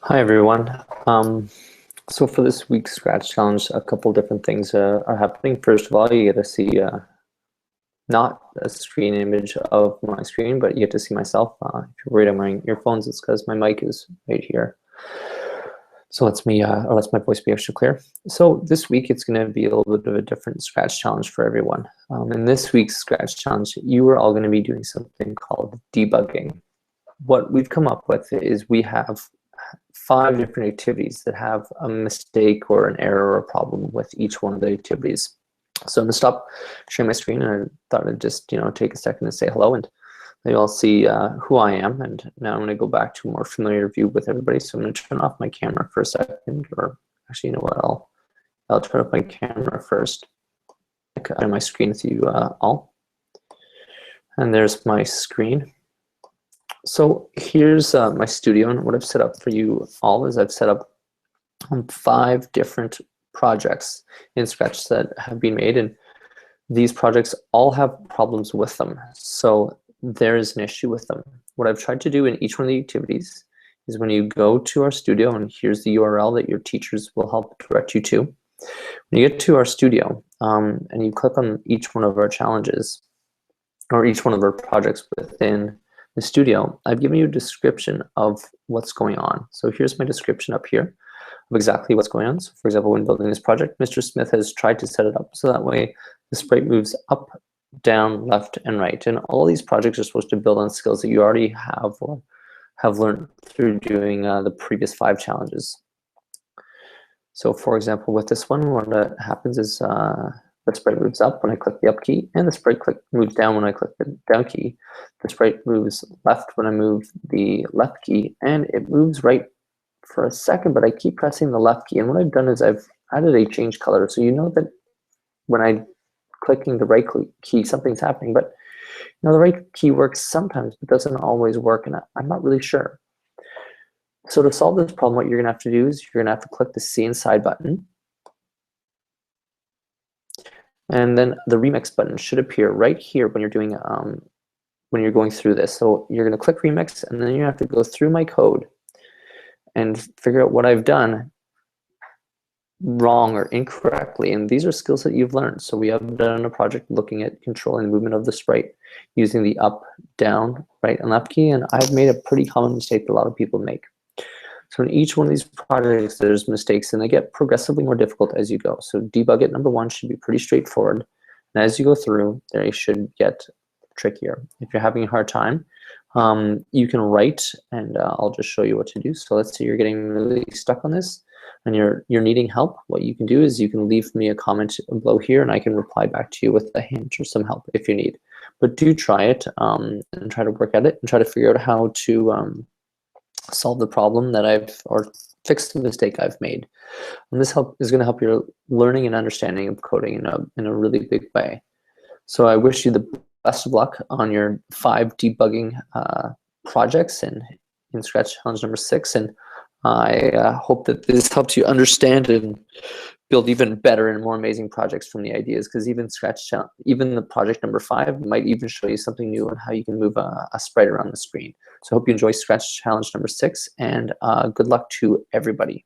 Hi everyone. So for this week's Scratch Challenge, a couple different things are happening. First of all, you get to see not a screen image of my screen, but you get to see myself. If you're worried I'm wearing earphones, it's because my mic is right here. So lets my voice be extra clear. So this week it's going to be a little bit of a different Scratch Challenge for everyone. In this week's Scratch Challenge, you are all going to be doing something called debugging. What we've come up with is we have 5 different activities that have a mistake or an error or a problem with each one of the activities. So I'm going to stop sharing my screen, and I thought I'd just take a second to say hello, and then you'll see who I am. And now I'm going to go back to a more familiar view with everybody. So I'm going to turn off my camera for a second, or actually, you know what? I'll turn off my camera first. On my screen with you all, and there's my screen. So here's my studio, and what I've set up for you all is I've set up 5 different projects in Scratch that have been made, and these projects all have problems with them. So there is an issue with them. What I've tried to do in each one of the activities is when you go to our studio, and here's the URL that your teachers will help direct you to. When you get to our studio and you click on each one of our challenges or each one of our projects within the studio, I've given you a description of what's going on. So here's my description up here of exactly what's going on. So for example, when building this project, Mr. Smith has tried to set it up so that way the sprite moves up, down, left, and right. And all these projects are supposed to build on skills that you already have or have learned through doing the previous 5 challenges. So for example, with this one, what happens is the sprite moves up when I click the up key, and the sprite moves down when I click the down key. The sprite moves left when I move the left key, and it moves right for a second, but I keep pressing the left key. And what I've done is I've added a change color, so you know that when I'm clicking the right key, something's happening. But the right key works sometimes, but doesn't always work, and I'm not really sure. So to solve this problem, what you're going to have to do is you're going to have to click the C inside button. And then the remix button should appear right here when you're doing when you're going through this. So you're going to click remix, and then you have to go through my code and figure out what I've done wrong or incorrectly. And these are skills that you've learned. So we have done a project looking at controlling the movement of the sprite using the up, down, right, and left key. And I've made a pretty common mistake that a lot of people make. So in each one of these projects, there's mistakes, and they get progressively more difficult as you go. So debug it, number 1, should be pretty straightforward. And as you go through, they should get trickier. If you're having a hard time, you can write, and I'll just show you what to do. So let's say you're getting really stuck on this, and you're needing help. What you can do is you can leave me a comment below here, and I can reply back to you with a hint or some help if you need. But do try it and try to work at it and try to figure out how to solve the problem that or fix the mistake I've made. And this is going to help your learning and understanding of coding in a really big way. So I wish you the best of luck on your 5 debugging projects in Scratch Challenge number 6. And I hope that this helps you understand and build even better and more amazing projects from the ideas, because even the project number 5 might even show you something new on how you can move a sprite around the screen. So I hope you enjoy Scratch Challenge number 6, and good luck to everybody.